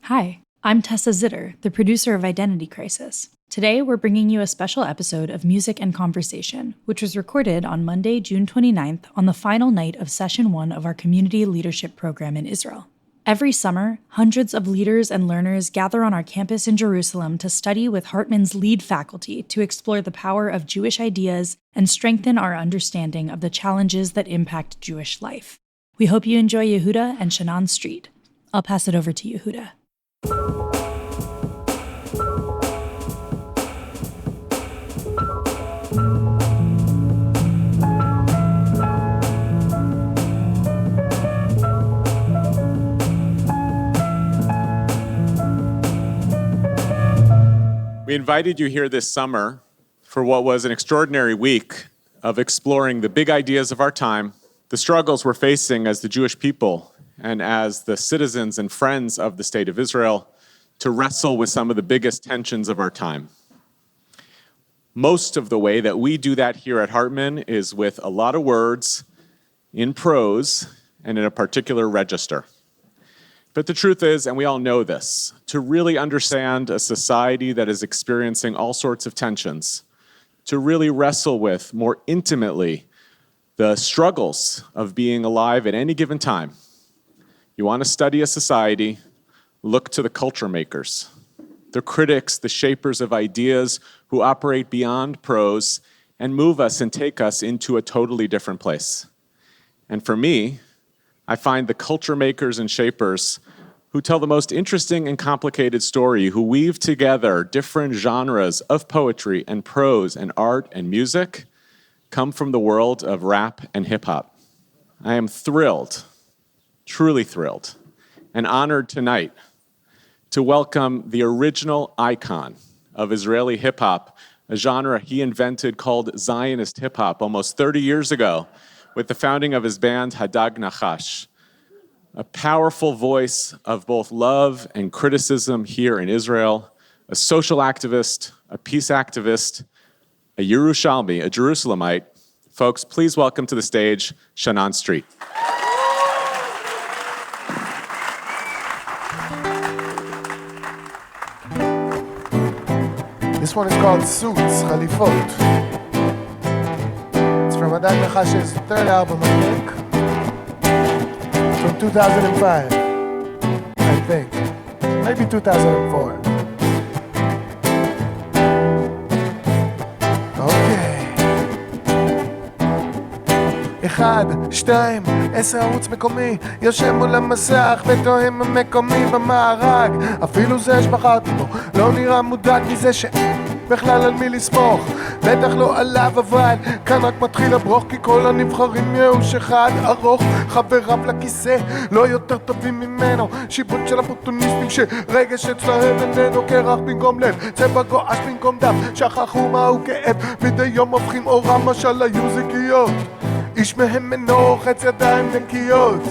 Hi, I'm Tessa Zitter, the producer of Identity Crisis. Today, we're bringing you a special episode of Music and Conversation, which was recorded on Monday, June 29th, on the final night of Session 1 of our Community Leadership Program in Israel. Every summer, hundreds of leaders and learners gather on our campus in Jerusalem to study with Hartman's lead faculty to explore the power of Jewish ideas and strengthen our understanding of the challenges that impact Jewish life. We hope you enjoy Yehuda and Shaanan Streett. I'll pass it over to Yehuda. We invited you here this summer for what was an extraordinary week of exploring the big ideas of our time, the struggles we're facing as the Jewish people and as the citizens and friends of the State of Israel to wrestle with some of the biggest tensions of our time. Most of the way that we do that here at Hartman is with a lot of words, in prose, and in a particular register. But the truth is, and we all know this, to really understand a society that is experiencing all sorts of tensions, to really wrestle with more intimately the struggles of being alive at any given time, you want to study a society, look to the culture makers, the critics, the shapers of ideas who operate beyond prose and move us and take us into a totally different place. And for me, I find the culture makers and shapers who tell the most interesting and complicated story, who weave together different genres of poetry and prose and art and music, come from the world of rap and hip-hop. I am thrilled, truly thrilled, and honored tonight to welcome the original icon of Israeli hip-hop, a genre he invented called Zionist hip-hop almost 30 years ago with the founding of his band Hadag Nahash, a powerful voice of both love and criticism here in Israel, a social activist, a peace activist, a Yerushalmi, a Jerusalemite. Folks, please welcome to the stage Shaanan Streett. This one is called Suits, Khalifot. It's from Hadag Nahash's third album, I think. From 2005, I think. Maybe 2004. אחד, שתיים, 10 ערוץ מקומי יושב מול המסך ותוהם המקומי במארג אפילו זה שבחרתי בו לא נראה מודאג מזה בכלל על מי לסמוך בטח לא עליו אבל כאן רק מתחיל הברוך כי כל הנבחרים ייאוש אחד ארוך חבריו לכיסא לא יותר טובים ממנו שיבוט של הפורטוניסטים שרגש אצלהם איננו קרח במקום לב צבע גועש במקום דם שכחו מהו כאב מדי יום הופכים אורה משל היו זיקיות איש מהם אינו חץ ידיים נקיות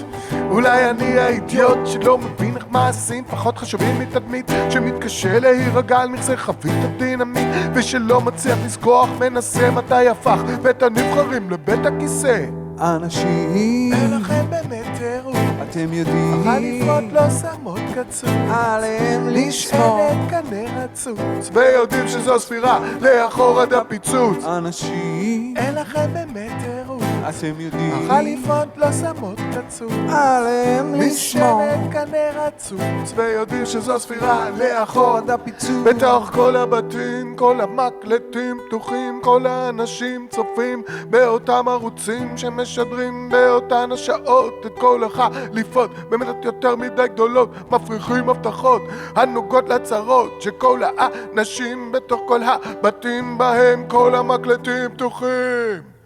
אולי אני האידיוט שלא מבין איך מעשים פחות חשובים מתדמית שמתקשה להירגע על מכסה חבית הדינמית ושלא מצליח לזכוח מנסה מתי הפך בית הנבחרים לבית הכיסא אנשים אין לכם באמת תראו אתם יודעים החליפות לא שמות קצוץ עליהם לשמור נשענת כנר רצוץ ויודעים שזו ספירה לאחור עד הפיצוץ אנשים אין לכם באמת תראו אתם יודעים החליפות לא שמות קצוץ עליהם לשמור נשענת כנר רצוץ ויודעים שזו ספירה לאחור עד הפיצוץ הפיצוץ בתוך כל הבתים כל המקלטים פתוחים כל האנשים צופים באותם ערוצים שמשדרים באותן השעות את כל החליפות במדות יותר מדי גדולות מפריחים הבטחות הנוגעות לצרות שכל האנשים בתוך כל הבתים בהם כל המקלטים פתוחים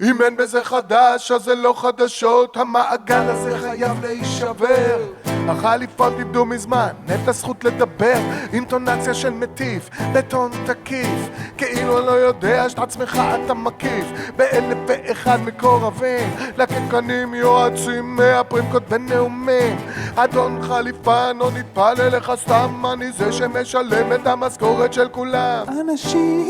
אם אין בזה חדש אז זה לא חדשות המעגל הזה חייב להישבר החליפות איבדו מזמן את הזכות לדבר אינטונציה של מטיף בטון תקיף כאילו אני לא יודע שאת עצמך אתה מקיף באלף ואחד מקורבים לקקנים יועצים מאפרים כותבי נאומים אדון חליפה לא נטפל אליך סתם אני זה שמשלם את המשכורת של כולם אנשים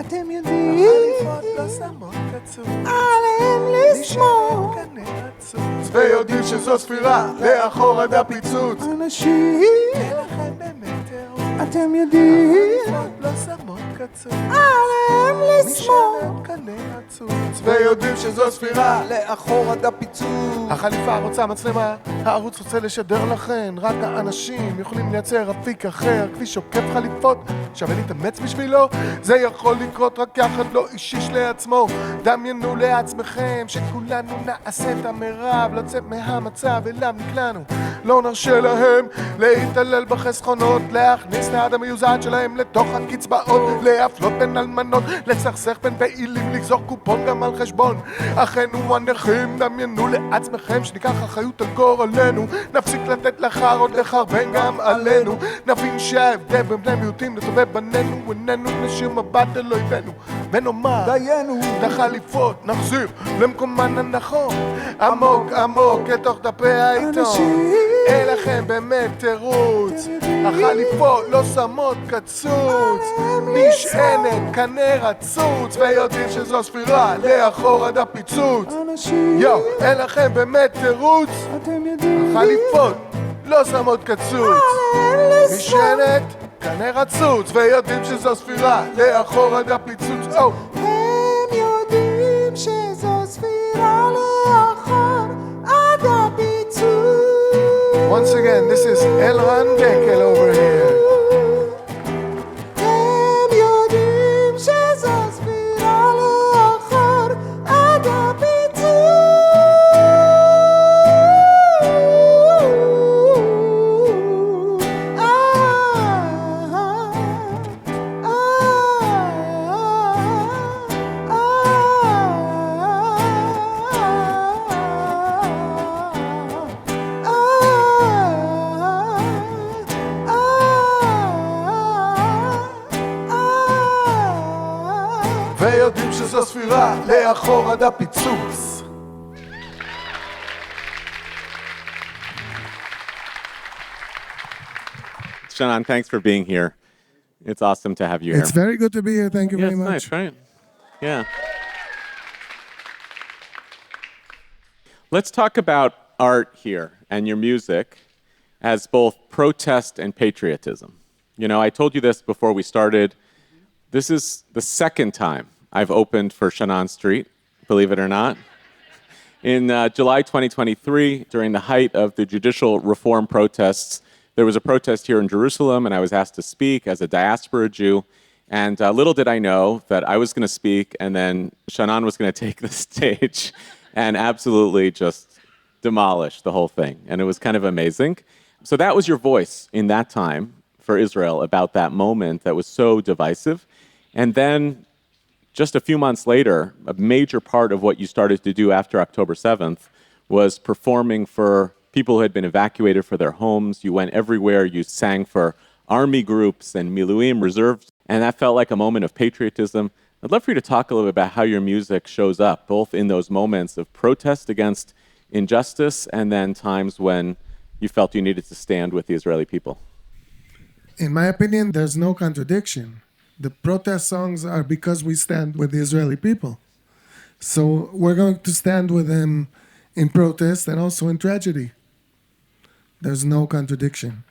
אתם יודעים החליפות לא שמות קצוץ עליהם לשמור נשענת כנר רצוץ ויודעים שזו ספירה לאחור עד הפיצוץ. אנשים, אין לכם באמת תירוץ, אתם יודעים, החליפות לא שמות קצוץ, עליהם מי לשמור. שלם קנה רצוץ, ויודעים שזו ספירה לאחור עד הפיצוץ. החליפה רוצה מצלמה, הערוץ רוצה לשדר לכן, רק האנשים יכולים לייצר אפיק אחר, כביש עוקף חליפות, שווה להתאמץ בשבילו, זה יכול לקרות רק יחד, לא אישיש לעצמו. דמיינו לעצמכם שכולנו נעשה את המרב, לצאת מהמצב אליו נקלענו, לא נרשה להם להתעלל בחסכונות, להכניס ליד המיוזעת שלהם לתוך הקצבאות, להפלות בין אלמנות, לסכסך בין פעילים, לגזור קופון גם על חשבון אחינו הנכים. דמיינו לעצמכם שניקח אחריות על גורלנו, נפסיק לתת לחרות לחרבן גם עלינו, נבין שההבדל בין בני מיעוטים לטובי בנינו איננו, נשאיר מבט אל אויבינו ונאמר דיינו, את החליפות נחזיר למקומן הנכון, עמוק עמוק לתוך דפי העיתון. אין לכם באמת תירוץ, החליפות לא שמות קצוץ, משענת קנה רצוץ, ויודעים שזו ספירה לאחור עד הפיצוץ. אנשים, יו, אין לכם באמת תירוץ, אתם יודעים, החליפות לא שמות קצוץ, עליהם לשמור. משענת קנה רצוץ, ויודעים שזו ספירה לאחור עד הפיצוץ. הם יודעים שזו ספירה לאחור עד הפיצוץ. Once again, this is Elran Dekel over here. הם יודעים שזו ספירה לאחור עד הפיצוץ. ויודעים שזו ספירה לאחור עד הפיצוץ. Shaanan, thanks for being here. It's awesome to have you here. It's very good to be here. Thank you Yeah, very it's much. nice, right? Yeah. Let's talk about art here and your music as both protest and patriotism. You know, I told you this before we started. This is the second time I've opened for Shaanan Streett, believe it or not. In July 2023, during the height of the judicial reform protests, there was a protest here in Jerusalem, and I was asked to speak as a diaspora Jew. And little did I know that I was going to speak, and then Shaanan was going to take the stage and absolutely just demolish the whole thing. And it was kind of amazing. So that was your voice in that time for Israel about that moment that was so divisive. And then just a few months later, a major part of what you started to do after October 7th was performing for people who had been evacuated for their homes. You went everywhere. You sang for army groups and Miluim reserves, and that felt like a moment of patriotism. I'd love for you to talk a little bit about how your music shows up, both in those moments of protest against injustice and then times when you felt you needed to stand with the Israeli people. In my opinion, there's no contradiction. The protest songs are because we stand with the Israeli people. So we're going to stand with them in protest and also in tragedy. There's no contradiction.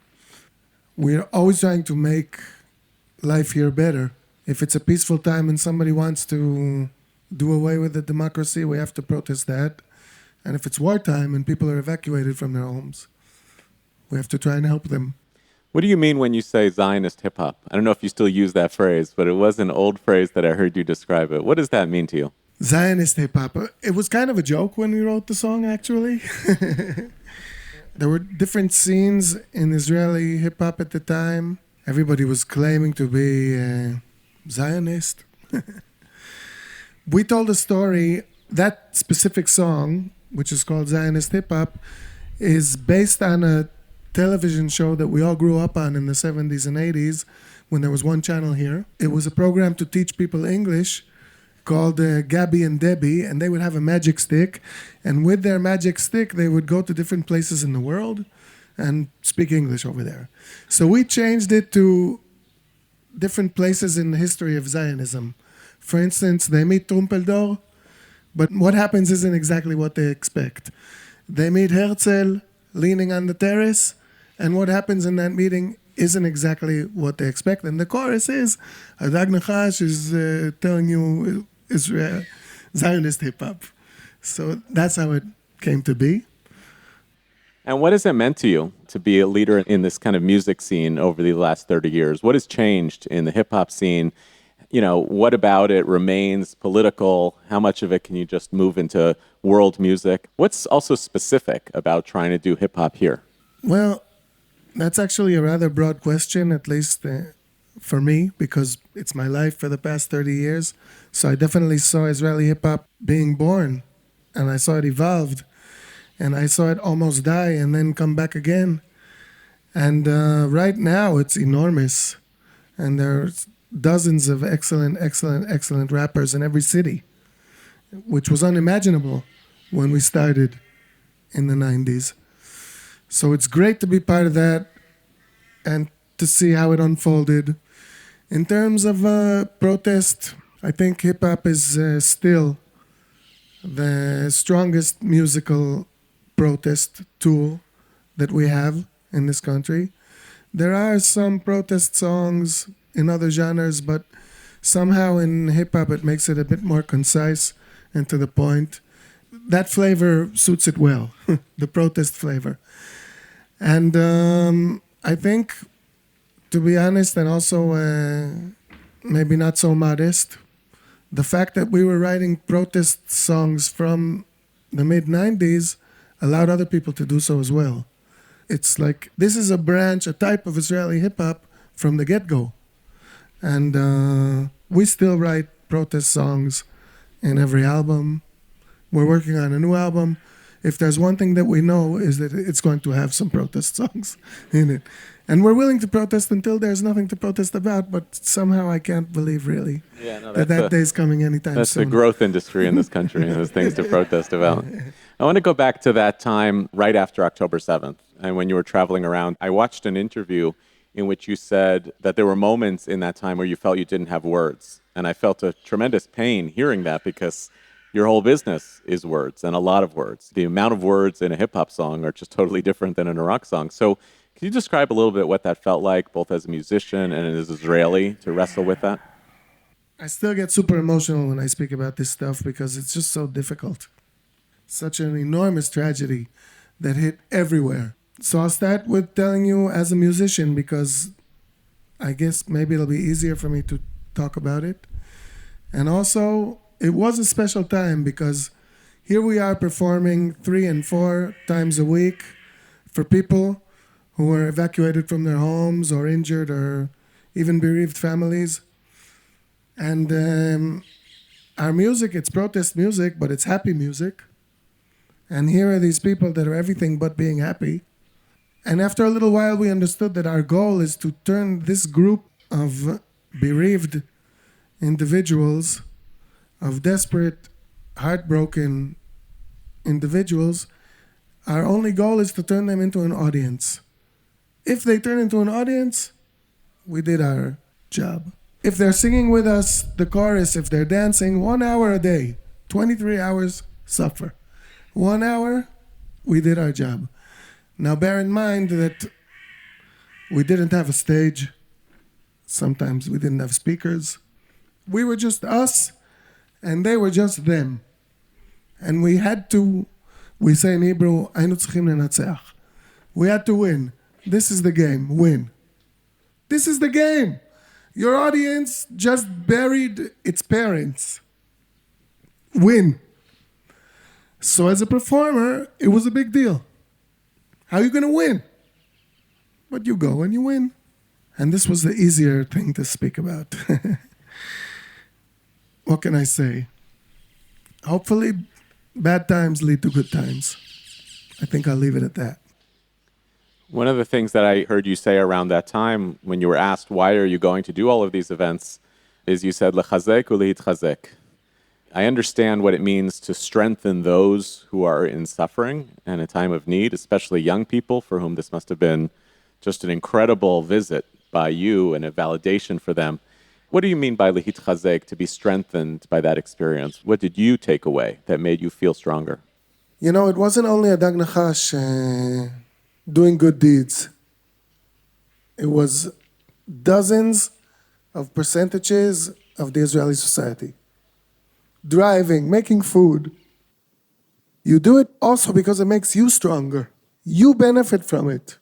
We're always trying to make life here better. If it's a peaceful time and somebody wants to do away with the democracy, we have to protest that. And if it's wartime and people are evacuated from their homes, we have to try and help them. What do you mean when you say Zionist hip-hop? I don't know if you still use that phrase, but it was an old phrase that I heard you describe it. What does that mean to you? Zionist hip-hop. It was kind of a joke when we wrote the song, actually. There were different scenes in Israeli hip-hop at the time. Everybody was claiming to be Zionist. We told a story. That specific song, which is called Zionist hip-hop, is based on a television show that we all grew up on in the 70s and 80s when there was one channel here. It was a program to teach people English called Gabby and Debbie, and they would have a magic stick, and with their magic stick they would go to different places in the world and speak English over there. So we changed it to different places in the history of Zionism. For instance, they meet Trumpeldor, but what happens isn't exactly what they expect. They meet Herzl leaning on the terrace, and what happens in that meeting isn't exactly what they expect. And the chorus is, Hadag Nahash is telling you Israel, Zionist hip-hop. So that's how it came to be. And what has it meant to you to be a leader in this kind of music scene over the last 30 years? What has changed in the hip-hop scene? You know, what about it remains political? How much of it can you just move into world music? What's also specific about trying to do hip-hop here? Well, that's actually a rather broad question, at least for me, because it's my life for the past 30 years. So I definitely saw Israeli hip-hop being born, and I saw it evolved, and I saw it almost die and then come back again. And right now it's enormous, and there's dozens of excellent rappers in every city, which was unimaginable when we started in the 90s. So it's great to be part of that and to see how it unfolded. In terms of protest, I think hip-hop is still the strongest musical protest tool that we have in this country. There are some protest songs in other genres, but somehow in hip-hop it makes it a bit more concise and to the point. That flavor suits it well, the protest flavor. And I think, to be honest, and also maybe not so modest, the fact that we were writing protest songs from the mid-90s allowed other people to do so as well. It's like, this is a branch, a type of Israeli hip-hop from the get-go. And we still write protest songs in every album. We're working on a new album. If there's one thing that we know is that it's going to have some protest songs in it. And we're willing to protest until there's nothing to protest about, but somehow I can't believe really that day is coming anytime soon. That's the growth industry in this country, and there's things to protest about. I want to go back to that time right after October 7th, and when you were traveling around. I watched an interview in which you said that there were moments in that time where you felt you didn't have words. And I felt a tremendous pain hearing that, because your whole business is words, and a lot of words. The amount of words in a hip-hop song are just totally different than in a rock song. So can you describe a little bit what that felt like, both as a musician and as Israeli, to wrestle with that? I still get super emotional when I speak about this stuff because it's just so difficult. Such an enormous tragedy that hit everywhere. So I'll start with telling you as a musician, because I guess maybe it'll be easier for me to talk about it. And also, it was a special time because here we are performing 3 and 4 times a week for people who were evacuated from their homes or injured or even bereaved families. And our music, it's protest music, but it's happy music. And here are these people that are everything but being happy. And after a little while, we understood that our goal is to turn this group of bereaved individuals, of desperate, heartbroken individuals, our only goal is to turn them into an audience. If they turn into an audience, we did our job. If they're singing with us the chorus, if they're dancing 1 hour a day, 23 hours, suffer. 1 hour, we did our job. Now bear in mind that we didn't have a stage. Sometimes we didn't have speakers. We were just us, and they were just them. And we had to, we say in Hebrew, היינו צריכים לנצח. We had to win. This is the game, win. This is the game. Your audience just buried its parents. Win. So as a performer, it was a big deal. How are you going to win? But you go and you win. And this was the easier thing to speak about. What can I say? Hopefully, bad times lead to good times. I think I'll leave it at that. One of the things that I heard you say around that time when you were asked, why are you going to do all of these events, is you said, lechazek ulehitchazek. I understand what it means to strengthen those who are in suffering and a time of need, especially young people for whom this must have been just an incredible visit by you and a validation for them. What do you mean by lehitchazek, to be strengthened by that experience? What did you take away that made you feel stronger? You know, it wasn't only Hadag Nahash doing good deeds. It was dozens of percentages of the Israeli society. Driving, making food. You do it also because it makes you stronger. You benefit from it.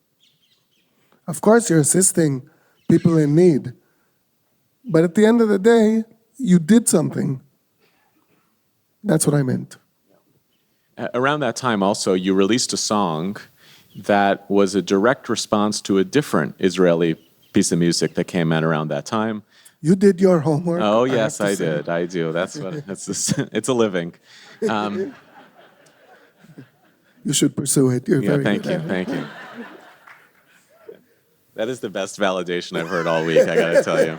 Of course, you're assisting people in need. But at the end of the day, you did something. That's what I meant. Around that time also, you released a song that was a direct response to a different Israeli piece of music that came out around that time. You did your homework. Oh, yes, I have to say. did. I do. That's what it's a living. You should pursue it. You're Yeah, very thank good you. at it. Thank you. That is the best validation I've heard all week, I got to tell you.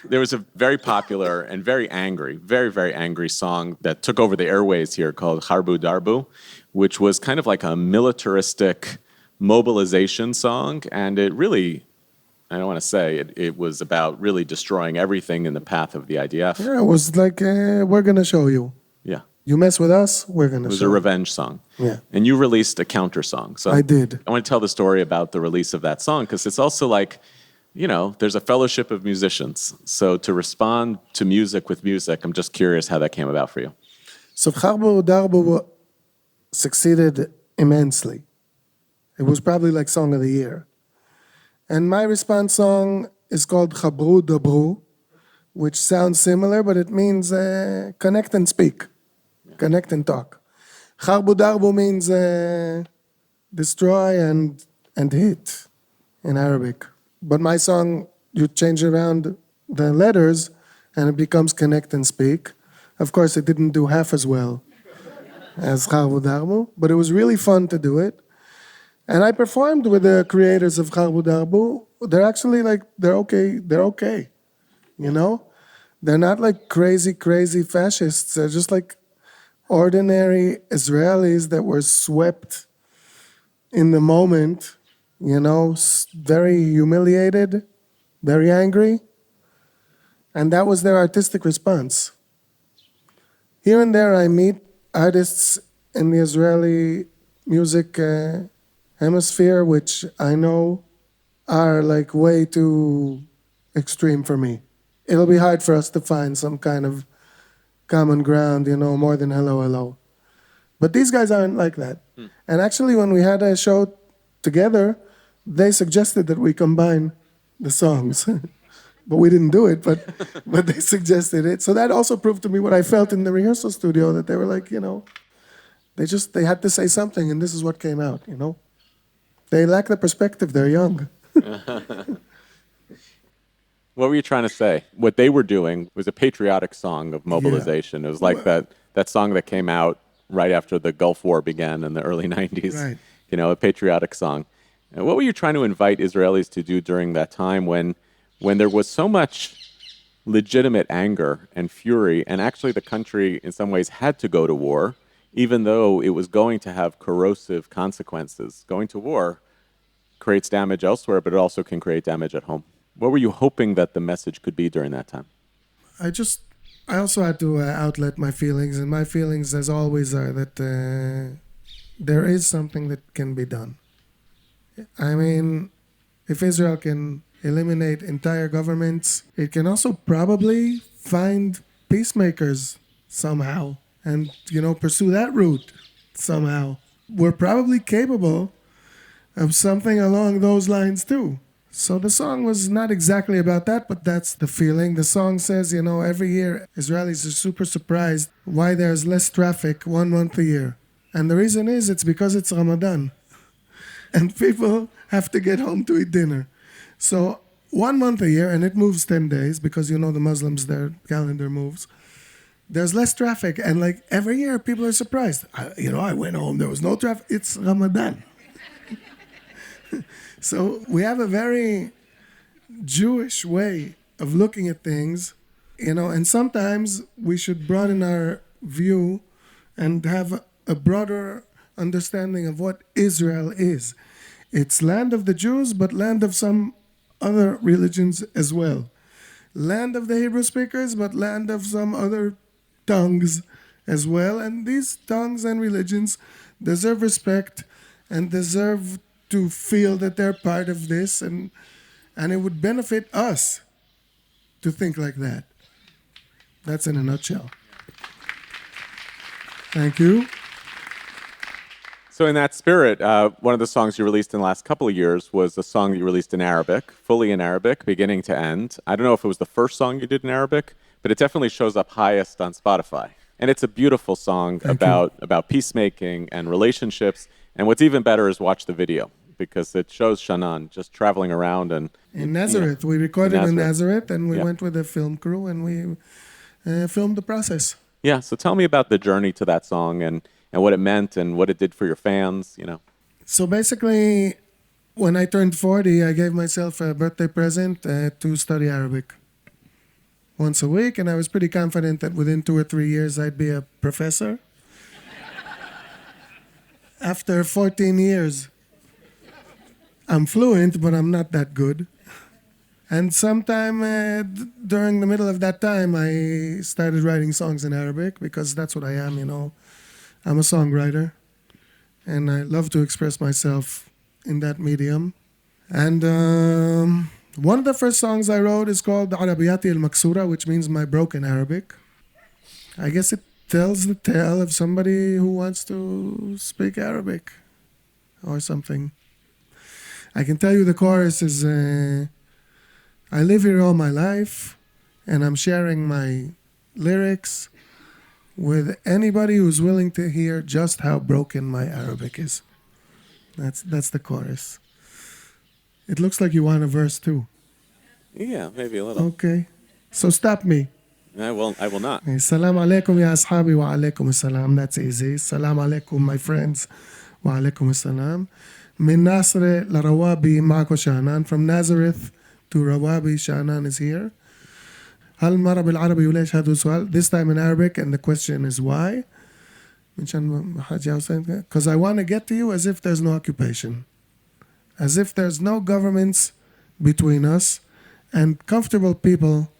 There was a very popular and very angry, very, very angry song that took over the airways here called Harbu Darbu, which was kind of like a militaristic mobilization song. And it really, I don't want to say, it was about really destroying everything in the path of the IDF. Yeah, it was like, we're going to show you. Yeah. You mess with us, we're going to It was show a you. revenge song. Yeah. And you released a counter song. So I did. I want to tell the story about the release of that song because it's also like, you know, there's a fellowship of musicians. So to respond to music with music, I'm just curious how that came about for you. So Harbu Darbu succeeded immensely. It was probably like Song of the Year. And my response song is called Chabru Dabru, which sounds similar, but it means connect and speak, connect and talk. Harbu Darbu means destroy and hit in Arabic. But my song, you change around the letters and it becomes connect and speak. Of course, it didn't do half as well as Harbu Darbu, but it was really fun to do it. And I performed with the creators of Harbu Darbu. They're actually like, they're okay, you know? They're not like crazy fascists. They're just like ordinary Israelis that were swept in the moment, you know, very humiliated, very angry. And that was their artistic response. Here and there I meet artists in the Israeli music hemisphere, which I know are like way too extreme for me. It'll be hard for us to find some kind of common ground, you know, more than hello, hello. But these guys aren't like that. And actually, when we had a show together, they suggested that we combine the songs. But we didn't do it, but they suggested it. So that also proved to me what I felt in the rehearsal studio, that they were like, you know, they had to say something, and this is what came out, you know. They lack the perspective, they're young. What were you trying to say? What they were doing was a patriotic song of mobilization. Yeah. It was like that song that came out right after the Gulf War began in the early 90s. Right. You know, a patriotic song. And what were you trying to invite Israelis to do during that time when there was so much legitimate anger and fury, and actually the country in some ways had to go to war, even though it was going to have corrosive consequences? Going to war creates damage elsewhere, but it also can create damage at home. What were you hoping that the message could be during that time? I also had to outlet my feelings, and my feelings, as always, are that there is something that can be done. I mean, if Israel can eliminate entire governments, it can also probably find peacemakers somehow and, you know, pursue that route somehow. We're probably capable of something along those lines too. So the song was not exactly about that, but that's the feeling. The song says, you know, every year Israelis are super surprised why there's less traffic 1 month a year. And the reason is it's because it's Ramadan. And people have to get home to eat dinner. So 1 month a year, and it moves 10 days because, you know, the Muslims, their calendar moves. There's less traffic. And like every year people are surprised. I went home, there was no traffic. It's Ramadan. So we have a very Jewish way of looking at things, you know, and sometimes we should broaden our view and have a broader understanding of what Israel is. It's land of the Jews, but land of some other religions as well. Land of the Hebrew speakers, but land of some other tongues as well. And these tongues and religions deserve respect and deserve to feel that they're part of this, and it would benefit us to think like that. That's in a nutshell. Thank you. So in that spirit, one of the songs you released in the last couple of years was a song that you released in Arabic, fully in Arabic, beginning to end. I don't know if it was the first song you did in Arabic, but it definitely shows up highest on Spotify. And it's a beautiful song about peacemaking and relationships. And what's even better is watch the video, because it shows Shaanan just traveling around. And in Nazareth. We recorded in Nazareth, and we went with a film crew, and we filmed the process. Yeah, so tell me about the journey to that song and what it meant and what it did for your fans, So basically, when I turned 40, I gave myself a birthday present to study Arabic once a week, and I was pretty confident that within 2 or 3 years I'd be a professor. After 14 years, I'm fluent, but I'm not that good. And sometime during the middle of that time, I started writing songs in Arabic, because that's what I am, I'm a songwriter, and I love to express myself in that medium. And one of the first songs I wrote is called Arabiyati al-Maksura, which means my broken Arabic. I guess it tells the tale of somebody who wants to speak Arabic or something. I can tell you the chorus is, I live here all my life, and I'm sharing my lyrics with anybody who's willing to hear just how broken my Arabic is. That's the chorus. It looks like you want a verse too. Yeah, maybe a little. Okay. So stop me. I will not. Salam alaikum ya ashabi wa alaikum salam. That's easy. Salam alaikum, my friends. Wa alaikum salam. Min Nasre la Rawabi ma'ako Shaanan. From Nazareth to Rawabi, Shaanan is here. هل مرة بالعربي وليش هذا سؤال? This time in Arabic, and the question is why? Because I want to get to you as if there's no occupation, as if there's no governments between us, and comfortable people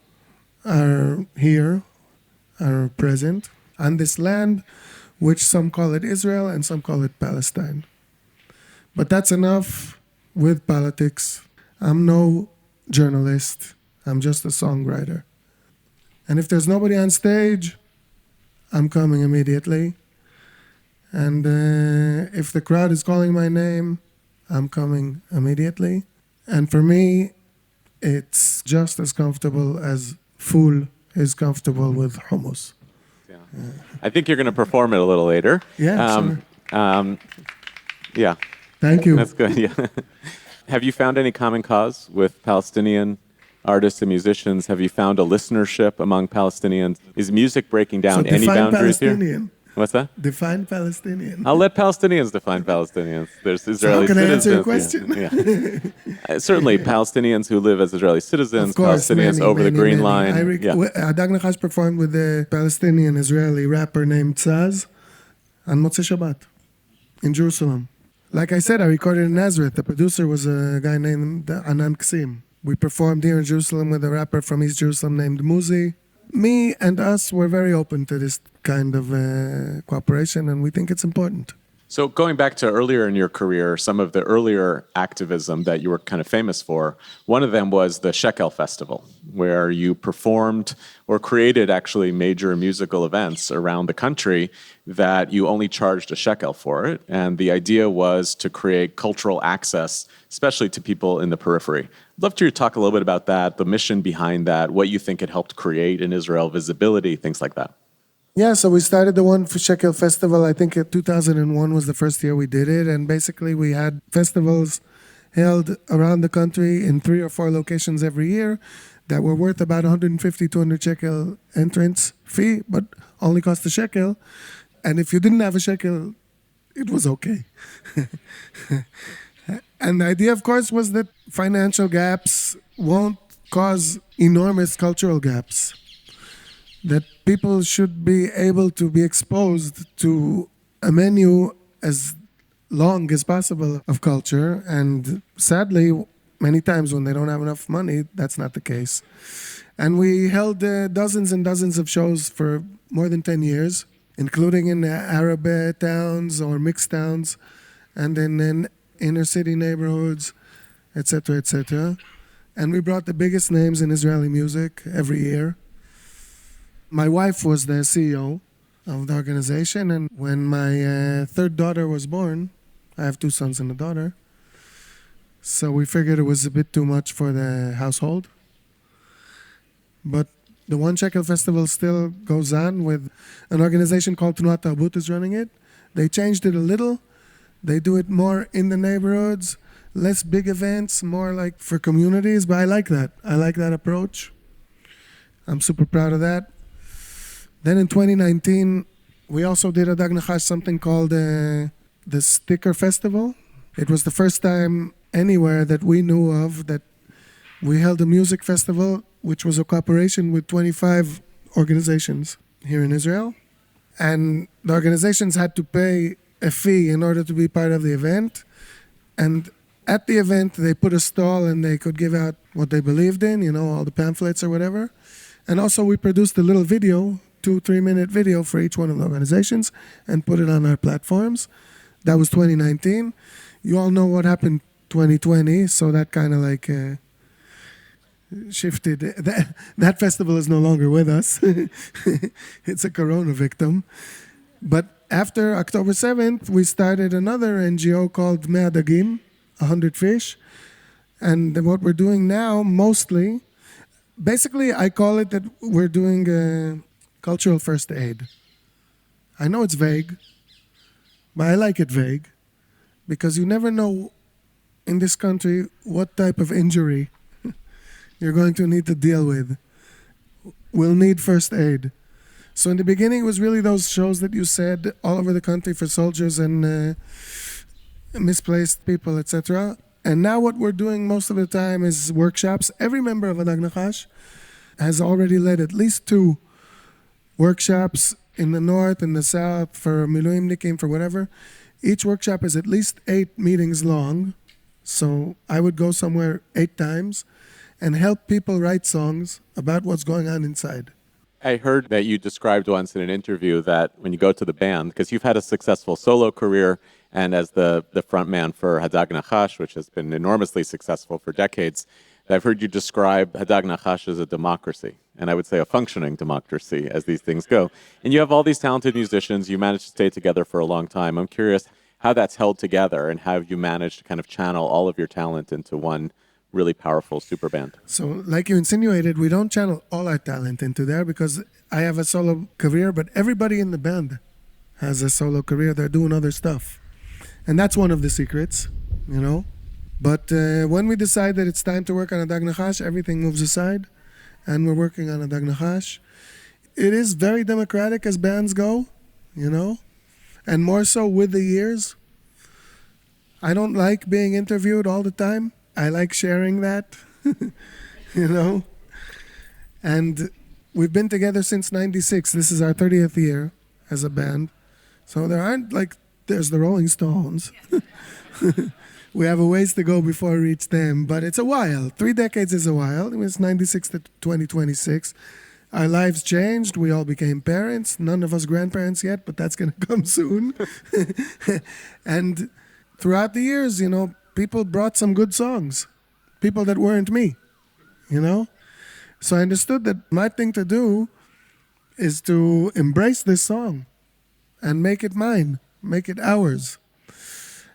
are here, are present on this land, which some call it Israel and some call it Palestine. But that's enough with politics. I'm no journalist. I'm just a songwriter. And if there's nobody on stage, I'm coming immediately. And if the crowd is calling my name, I'm coming immediately. And for me, it's just as comfortable as fool is comfortable with hummus. Yeah. I think you're going to perform it a little later. Yeah, sure. Yeah. Thank you. That's good. Yeah. Have you found any common cause with Palestinian artists and musicians? Have you found a listenership among Palestinians? Is music breaking down any boundaries Palestinian. here? What's that? Define Palestinian. I'll let Palestinians define Palestinians. There's Israeli so how can citizens. I answer your question? Yeah. Certainly, Palestinians who live as Israeli citizens, of course, Palestinians over the Green Line. Hadag Nahash performed with a Palestinian Israeli rapper named Tzaz on Motzei Shabbat in Jerusalem. Like I said, I recorded in Nazareth. The producer was a guy named Anan Ksim. We performed here in Jerusalem with a rapper from East Jerusalem named Muzi. Me and us were very open to this kind of cooperation, and we think it's important. So going back to earlier in your career, some of the earlier activism that you were kind of famous for, one of them was the Shekel Festival, where you performed or created actually major musical events around the country that you only charged a shekel for it. And the idea was to create cultural access, especially to people in the periphery. I'd love to talk a little bit about that, the mission behind that, what you think it helped create in Israel, visibility, things like that. Yeah, so we started the one for Shekel Festival. I think 2001 was the first year we did it. And basically we had festivals held around the country in 3 or 4 locations every year that were worth about 150, 200 shekel entrance fee, but only cost a shekel. And if you didn't have a shekel, it was okay. And the idea, of course, was that financial gaps won't cause enormous cultural gaps. That people should be able to be exposed to a menu as long as possible of culture. And sadly, many times when they don't have enough money, that's not the case. And we held dozens and dozens of shows for more than 10 years. including in Arab towns or mixed towns, and in inner city neighborhoods, etc., etc. And we brought the biggest names in Israeli music every year. My wife was the CEO of the organization, and when my third daughter was born, I have 2 sons and a daughter, so we figured it was a bit too much for the household. But the One Shekel Festival still goes on with an organization called Tnuat Tarbut is running it. They changed it a little. They do it more in the neighborhoods, less big events, more like for communities, but I like that. I like that approach. I'm super proud of that. Then in 2019, we also did Hadag Nahash, something called the Sticker Festival. It was the first time anywhere that we knew of that we held a music festival, which was a cooperation with 25 organizations here in Israel. And the organizations had to pay a fee in order to be part of the event. And at the event, they put a stall and they could give out what they believed in, all the pamphlets or whatever. And also we produced a little video, 2-3 minute video for each one of the organizations and put it on our platforms. That was 2019. You all know what happened 2020, so that kind of like shifted. That festival is no longer with us. It's a corona victim. But after October 7th, we started another NGO called Hadagim, 100 Fish. And what we're doing now, mostly, basically I call it that we're doing cultural first aid. I know it's vague, but I like it vague, because you never know in this country what type of injury you're going to need to deal with. We'll need first aid. So in the beginning, it was really those shows that you said all over the country for soldiers and misplaced people, etc. And now what we're doing most of the time is workshops. Every member of Hadag Nahash has already led at least 2 workshops in the north and the south for Miluimnikim, for whatever. Each workshop is at least 8 meetings long. So I would go somewhere 8 times and help people write songs about what's going on inside. I heard that you described once in an interview that when you go to the band, because you've had a successful solo career and as the frontman for Hadag Nahash, which has been enormously successful for decades, I've heard you describe Hadag Nahash as a democracy, and I would say a functioning democracy as these things go. And you have all these talented musicians, you managed to stay together for a long time. I'm curious how that's held together and how you managed to kind of channel all of your talent into one really powerful super band. So like you insinuated, we don't channel all our talent into there because I have a solo career, but everybody in the band has a solo career. They're doing other stuff. And that's one of the secrets, But when we decide that it's time to work on Hadag Nahash, everything moves aside and we're working on Hadag Nahash. It is very democratic as bands go, and more so with the years. I don't like being interviewed all the time. I like sharing that, And we've been together since 96. This is our 30th year as a band. So there aren't there's the Rolling Stones. We have a ways to go before we reach them, but it's a while. 3 decades is a while. It was 96 to 2026. Our lives changed. We all became parents. None of us grandparents yet, but that's going to come soon. And throughout the years, people brought some good songs. People that weren't me, So I understood that my thing to do is to embrace this song and make it mine, make it ours.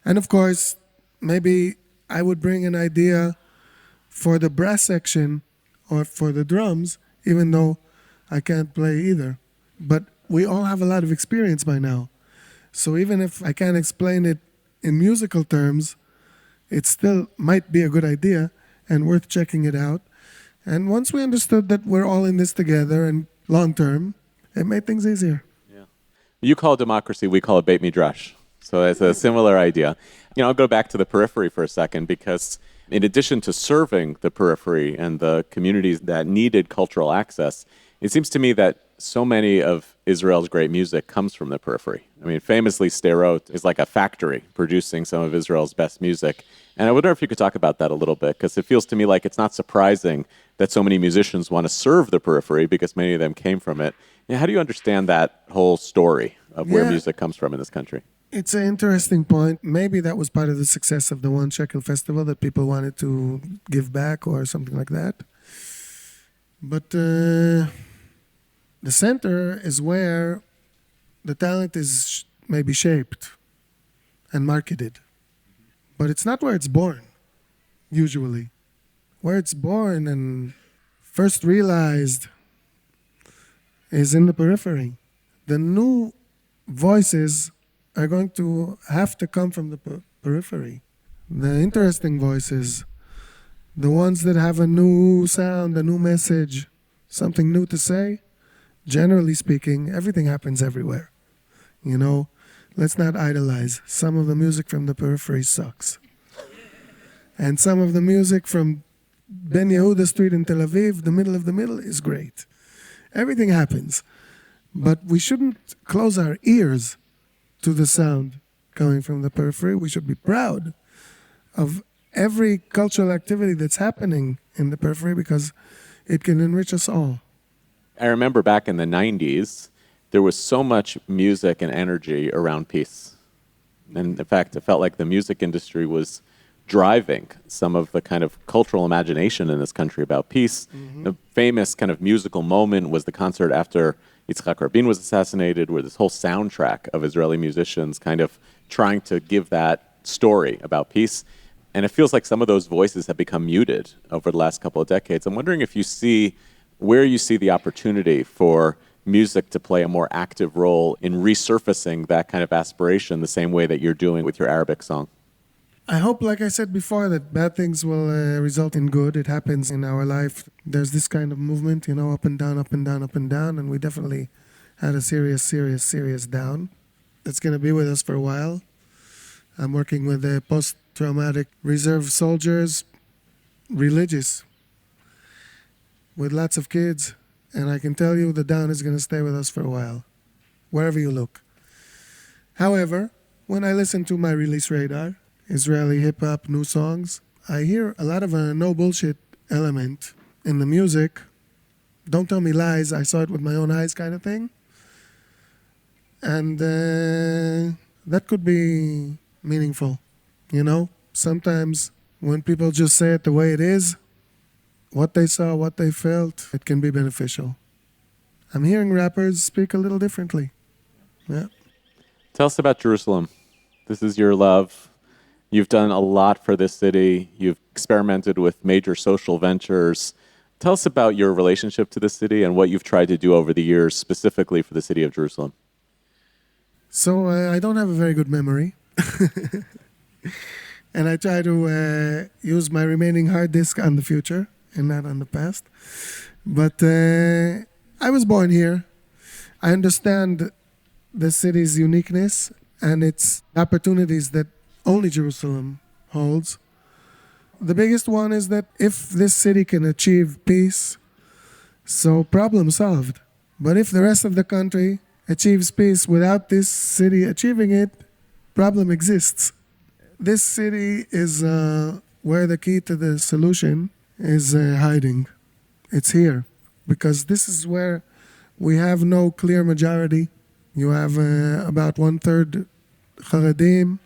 And of course, maybe I would bring an idea for the brass section or for the drums, even though I can't play either. But we all have a lot of experience by now. So even if I can't explain it in musical terms, it still might be a good idea and worth checking it out. And once we understood that we're all in this together and long term, it made things easier. Yeah. You call it democracy, we call it Beit Midrash. So it's a similar idea. I'll go back to the periphery for a second, because in addition to serving the periphery and the communities that needed cultural access, it seems to me that so many of Israel's great music comes from the periphery. I mean, famously, Sderot is like a factory producing some of Israel's best music. And I wonder if you could talk about that a little bit, because it feels to me like it's not surprising that so many musicians want to serve the periphery because many of them came from it. How do you understand that whole story of where music comes from in this country? It's an interesting point. Maybe that was part of the success of the One Shekel Festival, that people wanted to give back or something like that. But the center is where the talent is maybe shaped and marketed. But it's not where it's born, usually. Where it's born and first realized is in the periphery. The new voices are going to have to come from the periphery. The interesting voices, the ones that have a new sound, a new message, something new to say, generally speaking, everything happens everywhere. You know, let's not idolize. Some of the music from the periphery sucks. And some of the music from Ben Yehuda Street in Tel Aviv, the middle of the middle, is great. Everything happens. But we shouldn't close our ears to the sound coming from the periphery. We should be proud of every cultural activity that's happening in the periphery because it can enrich us all. I remember back in the 90s, there was so much music and energy around peace. And in fact, it felt like the music industry was driving some of the kind of cultural imagination in this country about peace. Mm-hmm. The famous kind of musical moment was the concert after Yitzhak Rabin was assassinated, where this whole soundtrack of Israeli musicians kind of trying to give that story about peace. And it feels like some of those voices have become muted over the last couple of decades. I'm wondering if you see where you see the opportunity for music to play a more active role in resurfacing that kind of aspiration the same way that you're doing with your Arabic song. I hope, like I said before, that bad things will result in good. It happens in our life. There's this kind of movement, you know, up and down, up and down, up and down. And we definitely had a serious down. That's going to be with us for a while. I'm working with post-traumatic reserve soldiers, religious, with lots of kids. And I can tell you the down is going to stay with us for a while, wherever you look. However, when I listen to my release radar, Israeli hip-hop, new songs, I hear a lot of a no bullshit element in the music. Don't tell me lies, I saw it with my own eyes kind of thing. And that could be meaningful, you know? Sometimes when people just say it the way it is, what they saw, what they felt, it can be beneficial. I'm hearing rappers speak a little differently. Yeah. Tell us about Jerusalem. This is your love. You've done a lot for this city. You've experimented with major social ventures. Tell us about your relationship to the city and what you've tried to do over the years, specifically for the city of Jerusalem. So I don't have a very good memory. And I try to use my remaining hard disk on the future and not on the past. But I was born here. I understand the city's uniqueness and its opportunities that only Jerusalem holds. The biggest one is that if this city can achieve peace, so problem solved. But if the rest of the country achieves peace without this city achieving it, problem exists. This city is where the key to the solution is hiding. It's here. Because this is where we have no clear majority. You have about 1/3 Haredim,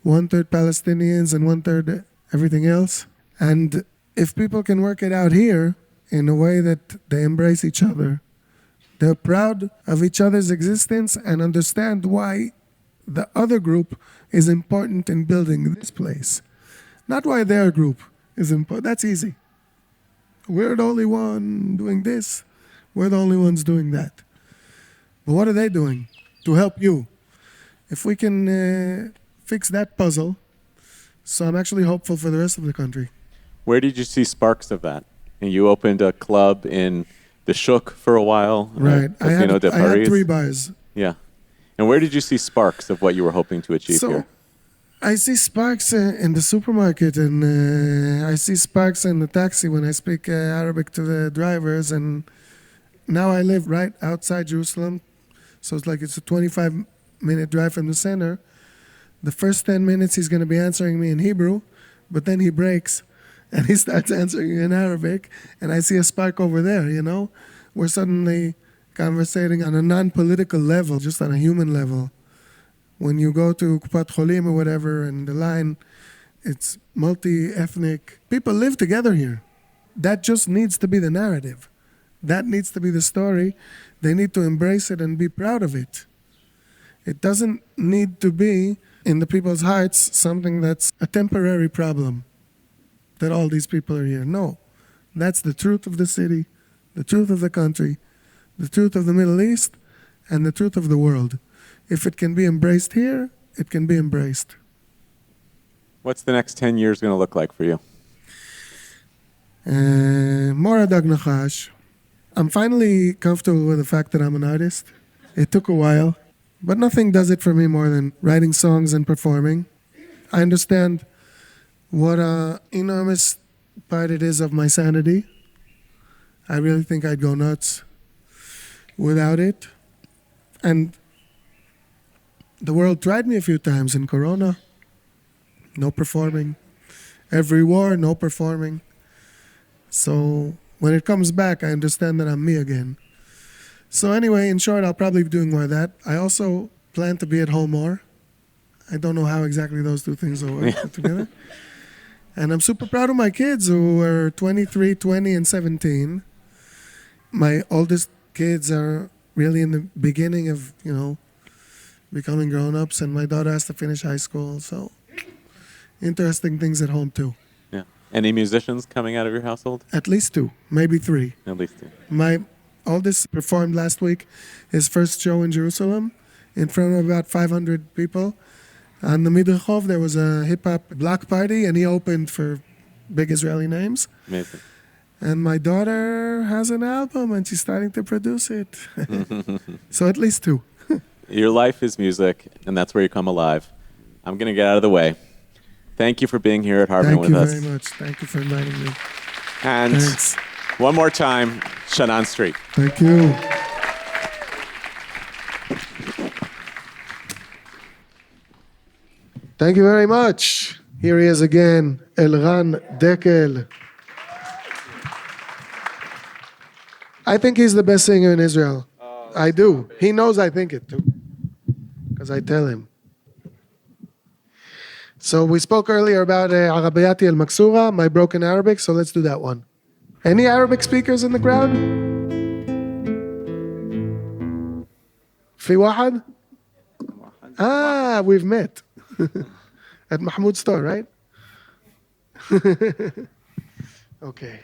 1/3 Palestinians, and 1/3 everything else. And if people can work it out here in a way that they embrace each other, they're proud of each other's existence and understand why the other group is important in building this place. Not why their group is important. That's easy. We're the only one doing this. We're the only ones doing that. But what are they doing to help you? If we can fix that puzzle, so I'm actually hopeful for the rest of the country. Where did you see sparks of that? And you opened a club in the Shuk for a while. Right. I had 3 bars. Yeah. And where did you see sparks of what you were hoping to achieve here? I see sparks in the supermarket, and I see sparks in the taxi when I speak Arabic to the drivers, and now I live right outside Jerusalem, so it's a 25-minute drive from the center. The first 10 minutes he's going to be answering me in Hebrew, but then he breaks and he starts answering in Arabic, and I see a spark over there, We're suddenly conversating on a non-political level, just on a human level. When you go to Kupat Cholim or whatever, and the line, it's multi-ethnic. People live together here. That just needs to be the narrative. That needs to be the story. They need to embrace it and be proud of it. It doesn't need to be, in the people's hearts, something that's a temporary problem, that all these people are here. No, that's the truth of the city, the truth of the country, the truth of the Middle East, and the truth of the world. If it can be embraced here, it can be embraced. What's the next 10 years going to look like for you? More Hadag Nahash. I'm finally comfortable with the fact that I'm an artist. It took a while, but nothing does it for me more than writing songs and performing. I understand what an enormous part it is of my sanity. I really think I'd go nuts without it. And the world tried me a few times in Corona. No performing. Every war, no performing. So when it comes back, I understand that I'm me again. So anyway, in short, I'll probably be doing more of that. I also plan to be at home more. I don't know how exactly those two things will work together. And I'm super proud of my kids who are 23, 20, and 17. My oldest kids are really in the beginning of, becoming grown-ups, and my daughter has to finish high school. So interesting things at home too. Yeah. Any musicians coming out of your household? At least 2, maybe 3. At least 2. My oldest performed last week his first show in Jerusalem in front of about 500 people. On the Midrechov, there was a hip-hop block party, and he opened for big Israeli names. Amazing. And my daughter has an album, and she's starting to produce it. So at least 2. Your life is music, and that's where you come alive. I'm going to get out of the way. Thank you for being here at Hartman with us. Thank you very much. Thank you for inviting me. And Thanks. one more time, Shaanan Streett. Thank you. Thank you very much. Here he is again, Elran Dekel. I think he's the best singer in Israel. I do. He knows I think it too, because I tell him. So we spoke earlier about Arabayati al-Maksura, my broken Arabic, so let's do that one. Any Arabic speakers in the crowd? في واحد? We've met. At Mahmoud's store, right? Okay.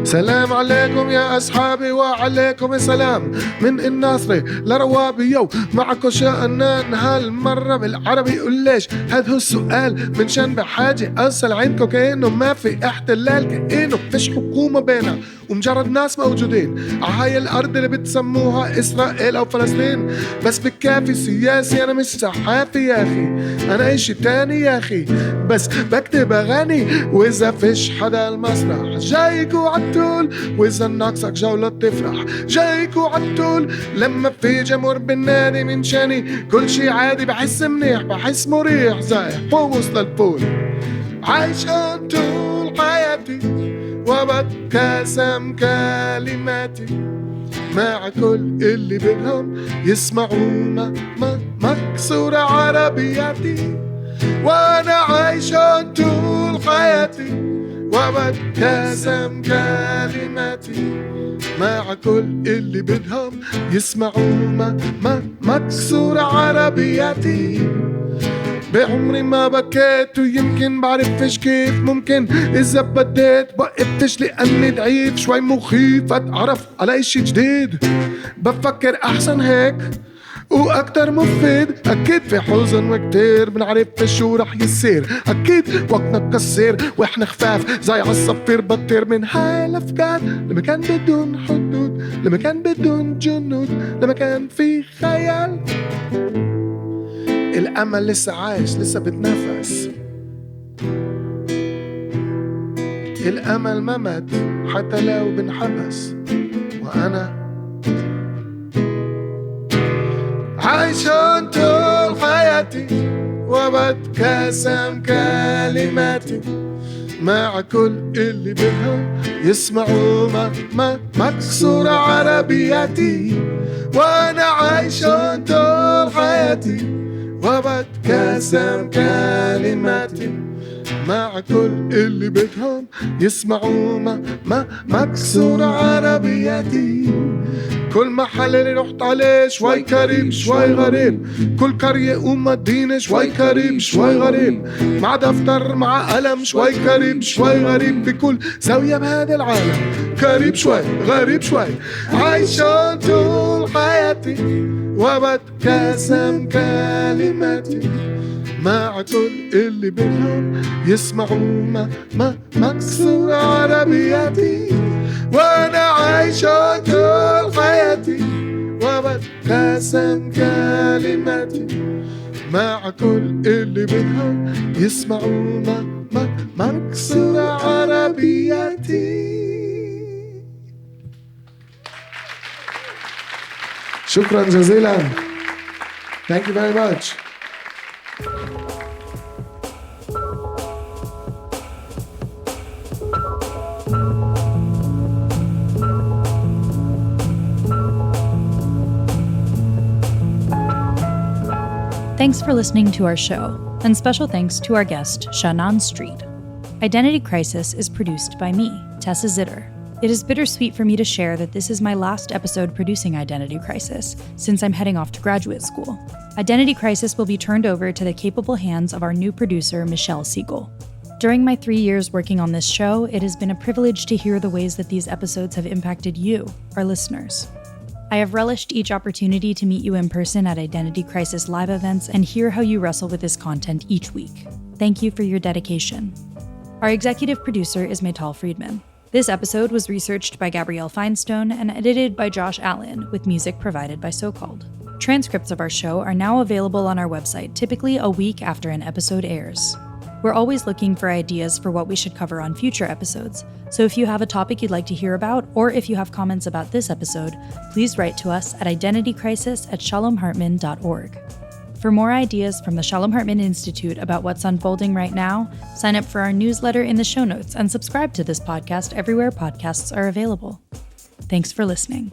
سلام عليكم يا أصحابي وعليكم السلام من الناصري لروابي معكم شأنان هالمرة بالعربي قول ليش هذا هو السؤال من شان بحاجة أصل عندكم كأنه ما في احتلال كأنه فيش حكومة بينا ومجرد ناس موجودين عهاي الأرض اللي بتسموها إسرائيل أو فلسطين بس بالكافي سياسي أنا مش صحافي يا أخي أنا إشي تاني يا أخي بس بكتب أغاني وإذا فيش حدا المسرح جايكوا عالطول وإذا ناقصك جولة تفرح جايكوا عالطول لما في جمهور بالنادي من شاني كل شي عادي بحس منيح بحس مريح زايح فوق وسط الفول عايشان طول حياتي وبتكاسم كلماتي مع كل اللي بدهم يسمعونا مكسورة عربياتي وانا عايشان طول حياتي وبتكاسم كلماتي مع كل اللي بدهم يسمعونا مكسورة عربياتي بعمري ما بكيت ويمكن بعرفش كيف ممكن إذا بديت وقفتش لأني ضعيف شوي مخيف أتعرف على إشي جديد بفكر أحسن هيك وأكتر مفيد أكيد في حزن وكتير بنعرف شو رح يصير أكيد وقتنا بكسر وإحنا خفاف زي عالصفير بطير من هاي الأفكار لمكان بدون حدود لمكان بدون جنود لمكان في خيال الأمل لسه عايش لسه بتنفس الأمل ما مات حتى لو بنحبس وأنا عايشون طول حياتي وبتكاسم كلماتي مع كل اللي بدهم يسمعوا ما مكسور عربياتي وانا عايشون طول حياتي وبتكاسم كلماتي مع كل اللي بدهم يسمعوا ما مكسور عربياتي كل محل اللي رحت عليه شوي كريم شوي غريب كل قرية ومدينة شوي كريم شوي غريب مع دفتر مع قلم شوي كريم شوي غريب في كل زاوية بهذا العالم كريم شوي غريب شوي عايشون طول حياتي وبتكاسم كلماتي مع كل اللي بدهم يسمعوا ما مكسور عربياتي وانا عايشة طول حياتي وبتكاسم كلماتي مع كل اللي بدهم يسمعوا ما مكسور عربياتي. شكرا جزيلا. Thank you very much. Thanks for listening to our show, and special thanks to our guest, Shaanan Streett. Identity Crisis is produced by me, Tessa Zitter. It is bittersweet for me to share that this is my last episode producing Identity Crisis, since I'm heading off to graduate school. Identity Crisis will be turned over to the capable hands of our new producer, Michelle Siegel. During my 3 years working on this show, it has been a privilege to hear the ways that these episodes have impacted you, our listeners. I have relished each opportunity to meet you in person at Identity Crisis live events and hear how you wrestle with this content each week. Thank you for your dedication. Our executive producer is Maytal Friedman. This episode was researched by Gabrielle Feinstone and edited by Josh Allen, with music provided by SoCalled. Transcripts of our show are now available on our website, typically a week after an episode airs. We're always looking for ideas for what we should cover on future episodes, so if you have a topic you'd like to hear about, or if you have comments about this episode, please write to us at identitycrisis@shalomhartman.org. For more ideas from the Shalom Hartman Institute about what's unfolding right now, sign up for our newsletter in the show notes and subscribe to this podcast everywhere podcasts are available. Thanks for listening.